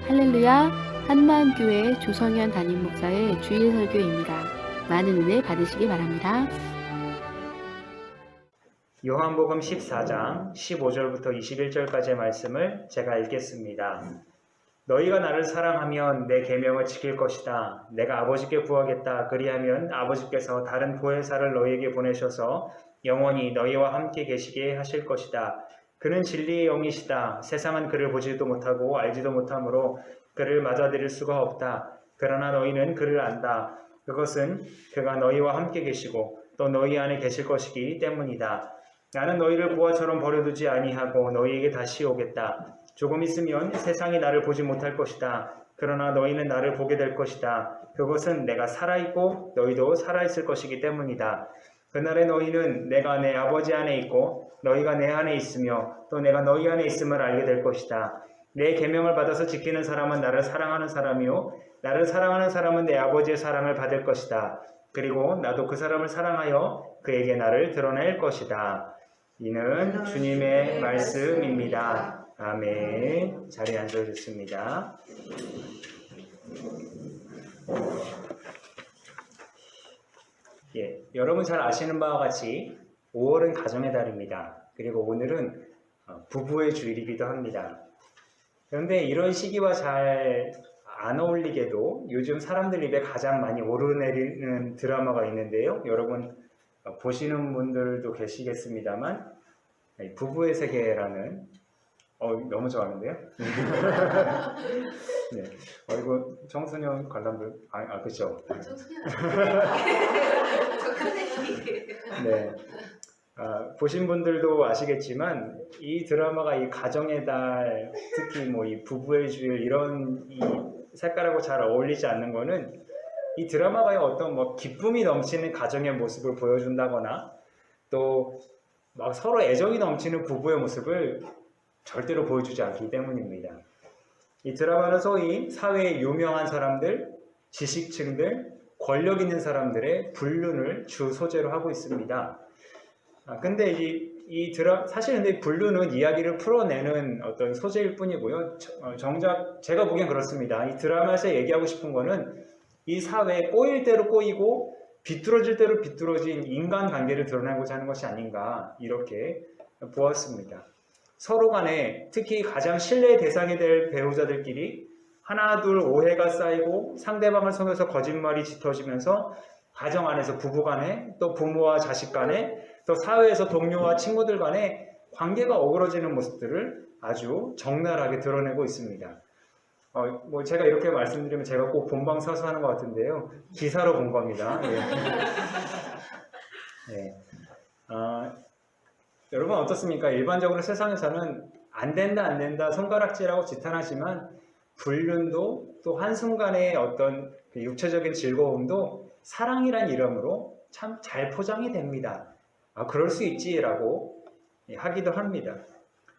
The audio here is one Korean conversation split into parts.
할렐루야, 한마음교회 조성현 담임 목사의 주일 설교입니다. 많은 은혜 받으시기 바랍니다. 요한복음 14장 15절부터 21절까지의 말씀을 제가 읽겠습니다. 너희가 나를 사랑하면 내 계명을 지킬 것이다. 내가 아버지께 구하겠다. 그리하면 아버지께서 다른 보혜사를 너희에게 보내셔서 영원히 너희와 함께 계시게 하실 것이다. 그는 진리의 영이시다. 세상은 그를 보지도 못하고 알지도 못하므로 그를 맞아들일 수가 없다. 그러나 너희는 그를 안다. 그것은 그가 너희와 함께 계시고 또 너희 안에 계실 것이기 때문이다. 나는 너희를 보화처럼 버려두지 아니하고 너희에게 다시 오겠다. 조금 있으면 세상이 나를 보지 못할 것이다. 그러나 너희는 나를 보게 될 것이다. 그것은 내가 살아있고 너희도 살아있을 것이기 때문이다. 그날에 너희는 내가 내 아버지 안에 있고 너희가 내 안에 있으며 또 내가 너희 안에 있음을 알게 될 것이다. 내 계명을 받아서 지키는 사람은 나를 사랑하는 사람이요 나를 사랑하는 사람은 내 아버지의 사랑을 받을 것이다. 그리고 나도 그 사람을 사랑하여 그에게 나를 드러낼 것이다. 이는 주님의 말씀입니다. 아멘. 자리에 앉아주셨습니다. 여러분 잘 아시는 바와 같이 5월은 가정의 달입니다. 그리고 오늘은 부부의 주일이기도 합니다. 그런데 이런 시기와 잘 안 어울리게도 요즘 사람들 입에 가장 많이 오르내리는 드라마가 있는데요. 여러분 보시는 분들도 계시겠습니다만 부부의 세계라는 너무 좋아하는데요. 네. 이거 청소년 관람들 그렇죠. 네. 보신 분들도 아시겠지만 이 드라마가 이 가정의 달, 특히 뭐 이 부부의 주일 이런 이 색깔하고 잘 어울리지 않는 거는 이 드라마가 어떤 뭐 기쁨이 넘치는 가정의 모습을 보여준다거나 또 막 서로 애정이 넘치는 부부의 모습을 절대로 보여주지 않기 때문입니다. 이 드라마는 소위 사회의 유명한 사람들, 지식층들, 권력 있는 사람들의 불륜을 주 소재로 하고 있습니다. 근데 사실 근데 불륜은 이야기를 풀어내는 어떤 소재일 뿐이고요. 정작 제가 보기엔 그렇습니다. 이 드라마에서 얘기하고 싶은 거는 이 사회에 꼬일 대로 꼬이고 비뚤어질 대로 비뚤어진 인간관계를 드러내고자 하는 것이 아닌가 이렇게 보았습니다. 서로 간에 특히 가장 신뢰의 대상이 될 배우자들끼리 하나 둘 오해가 쌓이고 상대방을 속여서 거짓말이 짙어지면서 가정 안에서 부부 간에 또 부모와 자식 간에 또 사회에서 동료와 친구들 간에 관계가 어그러지는 모습들을 아주 적나라하게 드러내고 있습니다. 뭐 제가 이렇게 말씀드리면 제가 꼭 본방사수하는 것 같은데요. 기사로 본 겁니다. 네. 여러분 어떻습니까? 일반적으로 세상에서는 안 된다 손가락질하고 지탄하지만 불륜도 또 한순간의 어떤 육체적인 즐거움도 사랑이란 이름으로 참 잘 포장이 됩니다. 그럴 수 있지라고 하기도 합니다.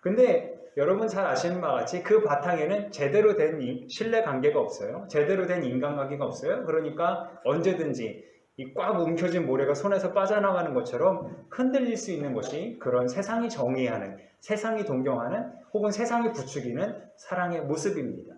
근데 여러분 잘 아시는 바와 같이 그 바탕에는 제대로 된 신뢰관계가 없어요. 제대로 된 인간관계가 없어요. 그러니까 언제든지 이 꽉 움켜진 모래가 손에서 빠져나가는 것처럼 흔들릴 수 있는 것이 그런 세상이 정의하는, 세상이 동경하는 혹은 세상이 부추기는 사랑의 모습입니다.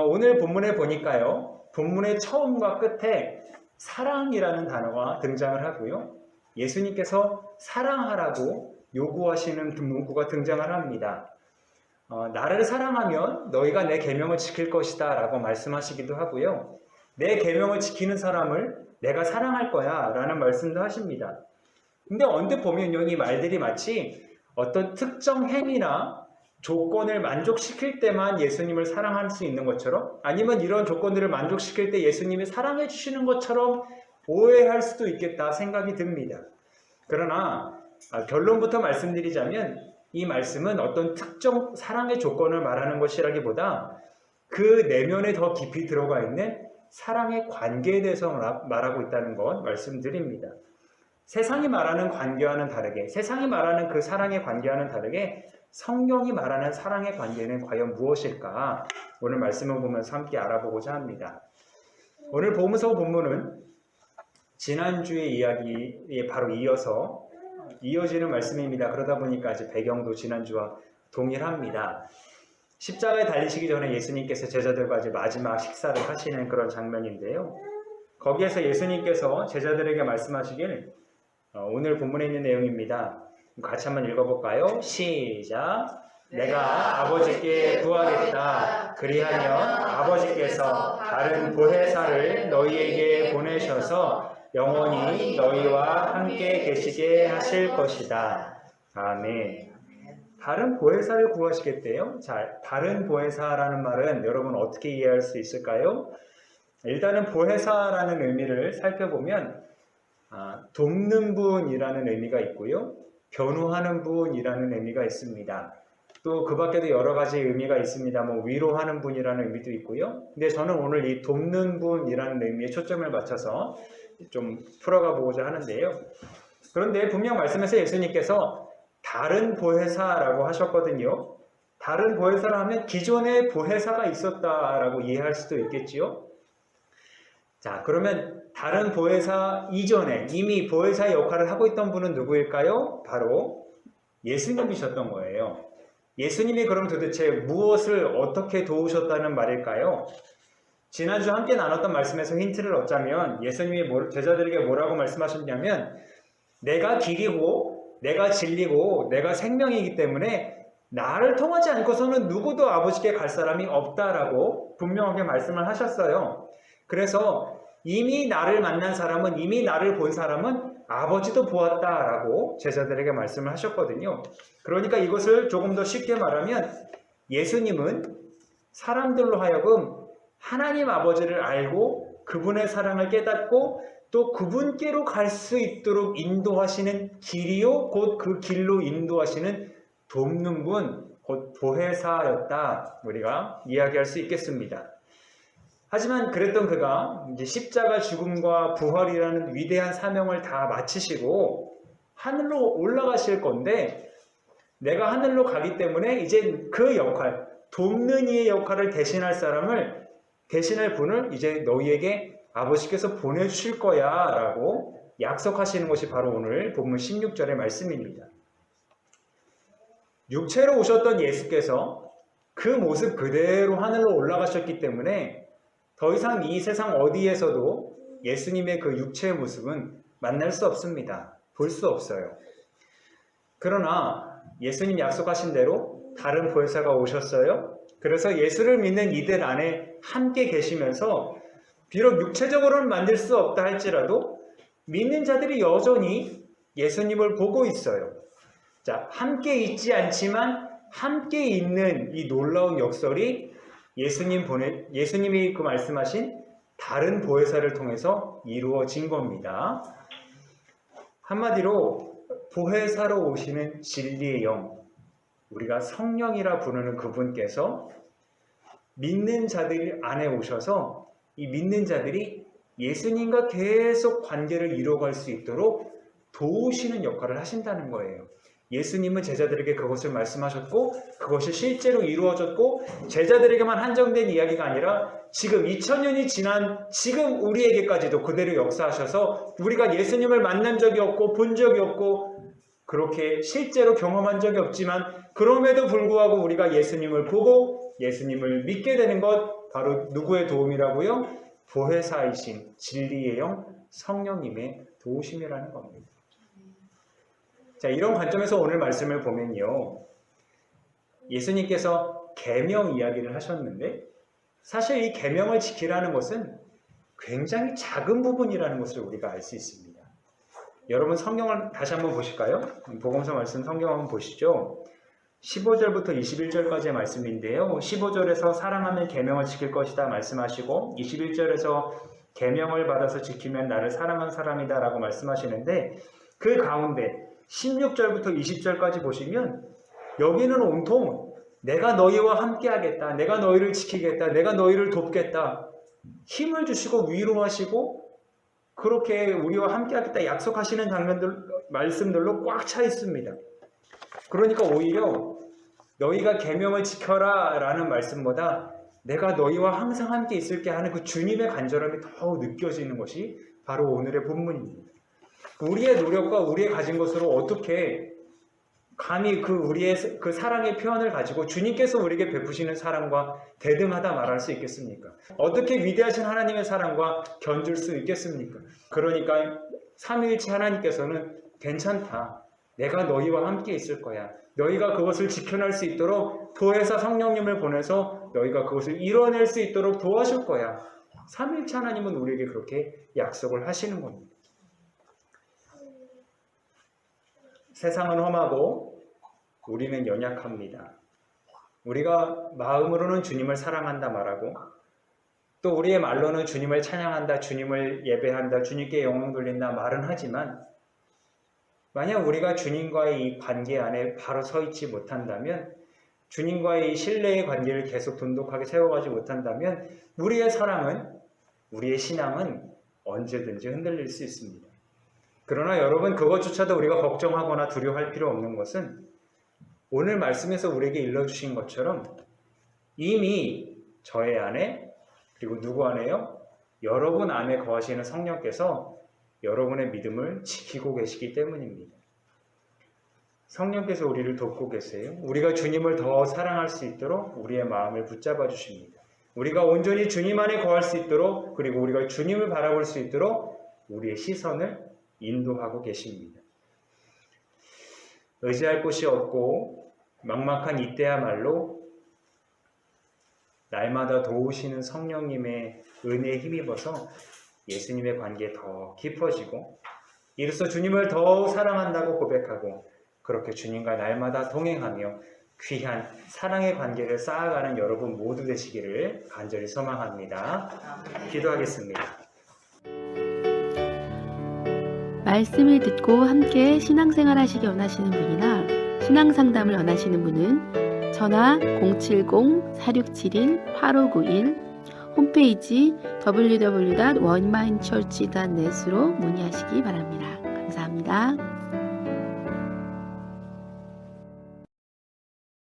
오늘 본문에 보니까요. 본문의 처음과 끝에 사랑이라는 단어가 등장을 하고요. 예수님께서 사랑하라고 요구하시는 문구가 등장을 합니다. 나를 사랑하면 너희가 내 계명을 지킬 것이다 라고 말씀하시기도 하고요. 내 계명을 지키는 사람을 내가 사랑할 거야 라는 말씀도 하십니다. 근데 언뜻 보면요, 이 말들이 마치 어떤 특정 행위나 조건을 만족시킬 때만 예수님을 사랑할 수 있는 것처럼 아니면 이런 조건들을 만족시킬 때 예수님이 사랑해 주시는 것처럼 오해할 수도 있겠다 생각이 듭니다. 그러나 결론부터 말씀드리자면 이 말씀은 어떤 특정 사랑의 조건을 말하는 것이라기보다 그 내면에 더 깊이 들어가 있는 사랑의 관계에 대해서 말하고 있다는 것 말씀드립니다. 세상이 말하는 관계와는 다르게, 세상이 말하는 그 사랑의 관계와는 다르게 성경이 말하는 사랑의 관계는 과연 무엇일까? 오늘 말씀을 보면서 함께 알아보고자 합니다. 오늘 복음서 본문은 지난주의 이야기에 바로 이어지는 말씀입니다. 그러다 보니까 이제 배경도 지난주와 동일합니다. 십자가에 달리시기 전에 예수님께서 제자들과 이제 마지막 식사를 하시는 그런 장면인데요. 거기에서 예수님께서 제자들에게 말씀하시길 오늘 본문에 있는 내용입니다. 같이 한번 읽어볼까요? 시작! 내가 아버지께 구하겠다. 그리하면 아버지께서 다른 보혜사를 너희에게 보내셔서 영원히 너희와 함께 계시게 하실 것이다. 아멘. 다른 보혜사를 구하시겠대요. 자, 다른 보혜사라는 말은 여러분 어떻게 이해할 수 있을까요? 일단은 보혜사라는 의미를 살펴보면 돕는 분이라는 의미가 있고요. 변호하는 분이라는 의미가 있습니다. 또 그 밖에도 여러 가지 의미가 있습니다. 뭐 위로하는 분이라는 의미도 있고요. 근데 저는 오늘 이 돕는 분이라는 의미에 초점을 맞춰서 좀 풀어가 보고자 하는데요. 그런데 분명 말씀에서 예수님께서 다른 보혜사라고 하셨거든요. 다른 보혜사라 하면 기존에 보혜사가 있었다라고 이해할 수도 있겠지요. 자, 그러면 다른 보혜사 이전에 이미 보혜사의 역할을 하고 있던 분은 누구일까요? 바로 예수님이셨던 거예요. 예수님이 그럼 도대체 무엇을 어떻게 도우셨다는 말일까요? 지난주 함께 나눴던 말씀에서 힌트를 얻자면 예수님이 제자들에게 뭐라고 말씀하셨냐면 내가 길이고 내가 진리고 내가 생명이기 때문에 나를 통하지 않고서는 누구도 아버지께 갈 사람이 없다라고 분명하게 말씀을 하셨어요. 그래서 이미 나를 만난 사람은, 이미 나를 본 사람은 아버지도 보았다라고 제자들에게 말씀을 하셨거든요. 그러니까 이것을 조금 더 쉽게 말하면 예수님은 사람들로 하여금 하나님 아버지를 알고 그분의 사랑을 깨닫고 또 그분께로 갈 수 있도록 인도하시는 길이요, 곧 그 길로 인도하시는 돕는 분, 곧 보혜사였다 우리가 이야기할 수 있겠습니다. 하지만 그랬던 그가 이제 십자가 죽음과 부활이라는 위대한 사명을 다 마치시고 하늘로 올라가실 건데 내가 하늘로 가기 때문에 이제 그 역할, 돕는 이의 역할을 대신할 분을 이제 너희에게 아버지께서 보내주실 거야 라고 약속하시는 것이 바로 오늘 본문 16절의 말씀입니다. 육체로 오셨던 예수께서 그 모습 그대로 하늘로 올라가셨기 때문에 더 이상 이 세상 어디에서도 예수님의 그 육체의 모습은 만날 수 없습니다. 볼 수 없어요. 그러나 예수님 약속하신 대로 다른 보혜사가 오셨어요. 그래서 예수를 믿는 이들 안에 함께 계시면서 비록 육체적으로는 만들 수 없다 할지라도 믿는 자들이 여전히 예수님을 보고 있어요. 자, 함께 있지 않지만 함께 있는 이 놀라운 역설이 예수님이 그 말씀하신 다른 보혜사를 통해서 이루어진 겁니다. 한마디로 보혜사로 오시는 진리의 영, 우리가 성령이라 부르는 그분께서 믿는 자들 안에 오셔서 이 믿는 자들이 예수님과 계속 관계를 이루어갈 수 있도록 도우시는 역할을 하신다는 거예요. 예수님은 제자들에게 그것을 말씀하셨고 그것이 실제로 이루어졌고 제자들에게만 한정된 이야기가 아니라 지금 2000년이 지난 지금 우리에게까지도 그대로 역사하셔서 우리가 예수님을 만난 적이 없고 본 적이 없고 그렇게 실제로 경험한 적이 없지만 그럼에도 불구하고 우리가 예수님을 보고 예수님을 믿게 되는 것 바로 누구의 도움이라고요? 보혜사이신 진리의 영 성령님의 도우심이라는 겁니다. 자, 이런 관점에서 오늘 말씀을 보면요. 예수님께서 계명 이야기를 하셨는데 사실 이 계명을 지키라는 것은 굉장히 작은 부분이라는 것을 우리가 알 수 있습니다. 여러분 성경을 다시 한번 보실까요? 복음서 말씀 성경 한번 보시죠. 15절부터 21절까지의 말씀인데요. 15절에서 사랑하면 계명을 지킬 것이다 말씀하시고 21절에서 계명을 받아서 지키면 나를 사랑한 사람이다 라고 말씀하시는데 그 가운데 16절부터 20절까지 보시면 여기는 온통 내가 너희와 함께 하겠다. 내가 너희를 지키겠다. 내가 너희를 돕겠다. 힘을 주시고 위로하시고 그렇게 우리와 함께 하겠다 약속하시는 말씀들로 꽉 차 있습니다. 그러니까 오히려 너희가 계명을 지켜라 라는 말씀보다 내가 너희와 항상 함께 있을게 하는 그 주님의 간절함이 더 느껴지는 것이 바로 오늘의 본문입니다. 우리의 노력과 우리의 가진 것으로 어떻게 감히 우리의 그 사랑의 표현을 가지고 주님께서 우리에게 베푸시는 사랑과 대등하다 말할 수 있겠습니까? 어떻게 위대하신 하나님의 사랑과 견줄 수 있겠습니까? 그러니까 삼위일체 하나님께서는 괜찮다. 내가 너희와 함께 있을 거야. 너희가 그것을 지켜낼 수 있도록 보혜사 성령님을 보내서 너희가 그것을 이뤄낼 수 있도록 도와줄 거야. 삼위일체 하나님은 우리에게 그렇게 약속을 하시는 겁니다. 세상은 험하고 우리는 연약합니다. 우리가 마음으로는 주님을 사랑한다 말하고 또 우리의 말로는 주님을 찬양한다, 주님을 예배한다, 주님께 영광 돌린다 말은 하지만 만약 우리가 주님과의 이 관계 안에 바로 서 있지 못한다면, 주님과의 이 신뢰의 관계를 계속 돈독하게 세워가지 못한다면 우리의 사랑은, 우리의 신앙은 언제든지 흔들릴 수 있습니다. 그러나 여러분, 그것조차도 우리가 걱정하거나 두려워할 필요 없는 것은 오늘 말씀에서 우리에게 일러주신 것처럼 이미 저의 안에, 그리고 누구 안에요? 여러분 안에 거하시는 성령께서 여러분의 믿음을 지키고 계시기 때문입니다. 성령께서 우리를 돕고 계세요. 우리가 주님을 더 사랑할 수 있도록 우리의 마음을 붙잡아 주십니다. 우리가 온전히 주님 안에 거할 수 있도록, 그리고 우리가 주님을 바라볼 수 있도록 우리의 시선을 인도하고 계십니다. 의지할 곳이 없고 막막한 이때야말로 날마다 도우시는 성령님의 은혜에 힘입어서 예수님의 관계에 더 깊어지고, 이로써 주님을 더 사랑한다고 고백하고 그렇게 주님과 날마다 동행하며 귀한 사랑의 관계를 쌓아가는 여러분 모두 되시기를 간절히 소망합니다. 기도하겠습니다. 말씀을 듣고 함께 신앙생활 하시기 원하시는 분이나 신앙상담을 원하시는 분은 전화 070-4671-8591, 홈페이지 www.onemindchurch.net으로 문의하시기 바랍니다. 감사합니다.